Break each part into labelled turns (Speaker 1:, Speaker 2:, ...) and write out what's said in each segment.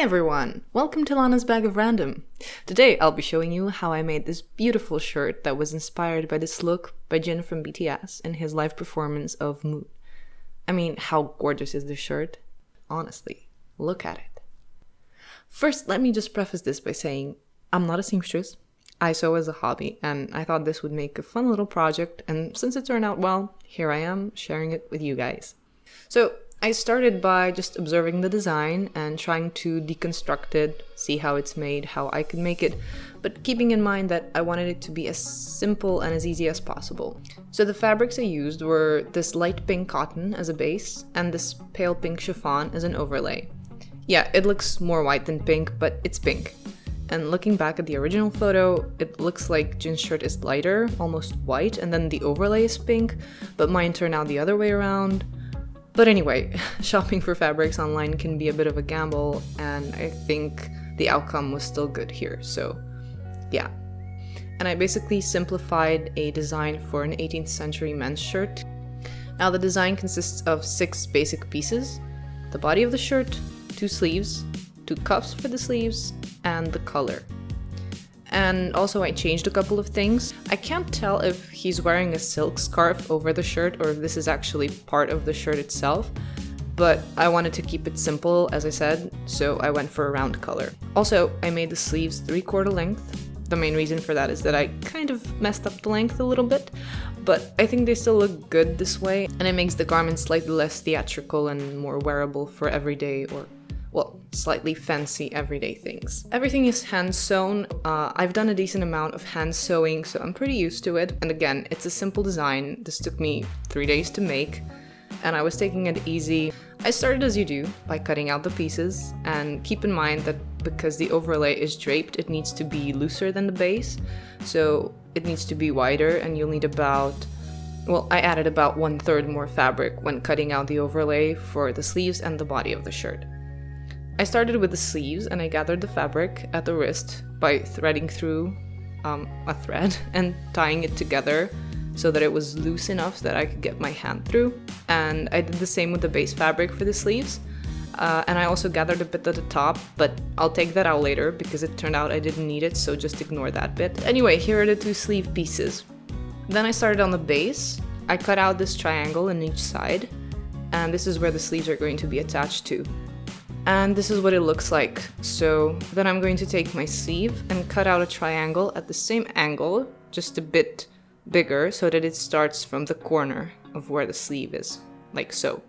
Speaker 1: Hi everyone! Welcome to Lana's Bag of Random. Today I'll be showing you how I made this beautiful shirt that was inspired by this look by Jin from BTS in his live performance of Moon. I mean, how gorgeous is this shirt? Honestly, look at it. First, let me just preface this by saying I'm not a seamstress. I sew as a hobby, and I thought this would make a fun little project, and since it turned out well, here I am sharing it with you guys. So, I started by just observing the design and trying to deconstruct it, see how it's made, how I could make it, but keeping in mind that I wanted it to be as simple and as easy as possible. So the fabrics I used were this light pink cotton as a base and this pale pink chiffon as an overlay. Yeah, it looks more white than pink, but it's pink. And looking back at the original photo, it looks like Jin's shirt is lighter, almost white, and then the overlay is pink, but mine turned out the other way around. But anyway, shopping for fabrics online can be a bit of a gamble, and I think the outcome was still good here, so yeah. And I basically simplified a design for an 18th century men's shirt. Now the design consists of 6 basic pieces: the body of the shirt, 2 sleeves, 2 cuffs for the sleeves, and the color. And also I changed a couple of things. I can't tell if he's wearing a silk scarf over the shirt or if this is actually part of the shirt itself, but I wanted to keep it simple, as I said, so I went for a round color. Also, I made the sleeves 3/4 length. The main reason for that is that I kind of messed up the length a little bit, but I think they still look good this way, and it makes the garment slightly less theatrical and more wearable for everyday or, well, slightly fancy everyday things. Everything is hand sewn. I've done a decent amount of hand sewing, so I'm pretty used to it. And again, it's a simple design. This took me 3 days to make, and I was taking it easy. I started as you do, by cutting out the pieces, and keep in mind that because the overlay is draped, it needs to be looser than the base, so it needs to be wider, and you'll need about, well, I added about 1/3 more fabric when cutting out the overlay for the sleeves and the body of the shirt. I started with the sleeves, and I gathered the fabric at the wrist by threading through a thread and tying it together so that it was loose enough that I could get my hand through. And I did the same with the base fabric for the sleeves. And I also gathered a bit at the top, but I'll take that out later because it turned out I didn't need it, so just ignore that bit. Anyway, here are the 2 sleeve pieces. Then I started on the base. I cut out this triangle in each side, and this is where the sleeves are going to be attached to. And this is what it looks like. So then I'm going to take my sleeve and cut out a triangle at the same angle, just a bit bigger, so that it starts from the corner of where the sleeve is, like so.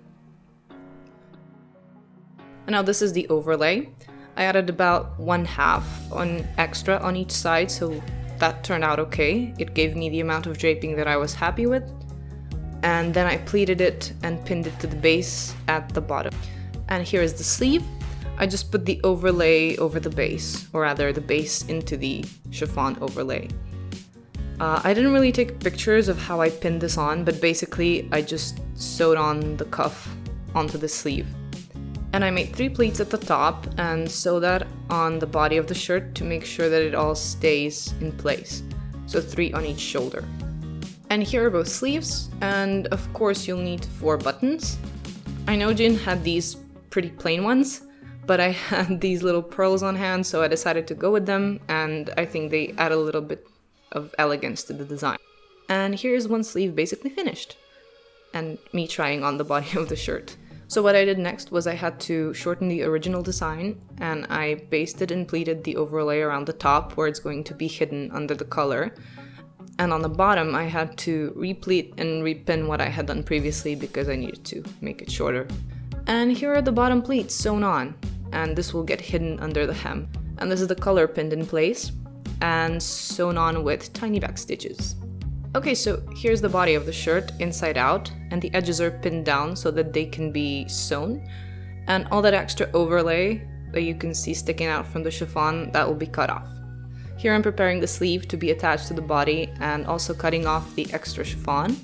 Speaker 1: And now this is the overlay. I added about 1/2 on extra on each side, so that turned out okay. It gave me the amount of draping that I was happy with. And then I pleated it and pinned it to the base at the bottom. And here is the sleeve. I just put the overlay over the base, or rather the base into the chiffon overlay. I didn't really take pictures of how I pinned this on, but basically I just sewed on the cuff onto the sleeve. And I made 3 pleats at the top and sew that on the body of the shirt to make sure that it all stays in place. So 3 on each shoulder. And here are both sleeves, and of course you'll need 4 buttons. I know Jin had these pretty plain ones, but I had these little pearls on hand, so I decided to go with them, and I think they add a little bit of elegance to the design. And here's one sleeve basically finished, and me trying on the body of the shirt. So what I did next was I had to shorten the original design, and I basted and pleated the overlay around the top where it's going to be hidden under the color. And on the bottom I had to repleat and repin what I had done previously because I needed to make it shorter. And here are the bottom pleats sewn on, and this will get hidden under the hem. And this is the color pinned in place and sewn on with tiny back stitches. Okay, so here's the body of the shirt inside out, and the edges are pinned down so that they can be sewn. And all that extra overlay that you can see sticking out from the chiffon, that will be cut off. Here I'm preparing the sleeve to be attached to the body and also cutting off the extra chiffon.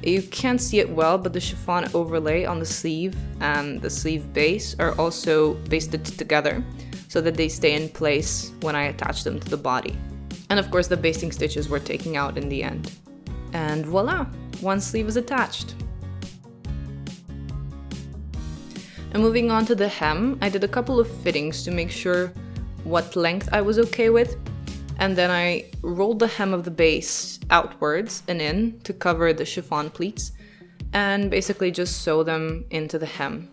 Speaker 1: You can't see it well, but the chiffon overlay on the sleeve and the sleeve base are also basted together so that they stay in place when I attach them to the body. And of course the basting stitches were taken out in the end. And voila! One sleeve is attached. And moving on to the hem, I did a couple of fittings to make sure what length I was okay with. And then I rolled the hem of the base outwards and in to cover the chiffon pleats and basically just sew them into the hem.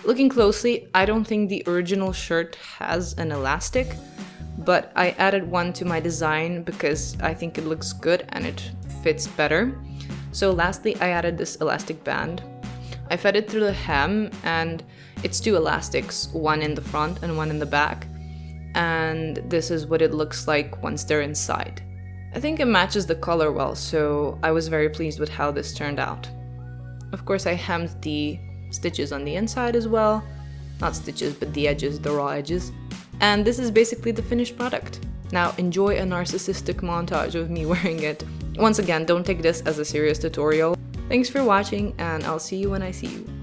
Speaker 1: Looking closely, I don't think the original shirt has an elastic, but I added one to my design because I think it looks good and it fits better. So lastly, I added this elastic band. I fed it through the hem, and it's two elastics, one in the front and one in the back. And this is what it looks like once they're inside. I think it matches the color well, so I was very pleased with how this turned out. Of course, I hemmed the stitches on the inside as well. Not stitches, but the edges, the raw edges. And this is basically the finished product. Now enjoy a narcissistic montage of me wearing it. Once again, don't take this as a serious tutorial. Thanks for watching, and I'll see you when I see you.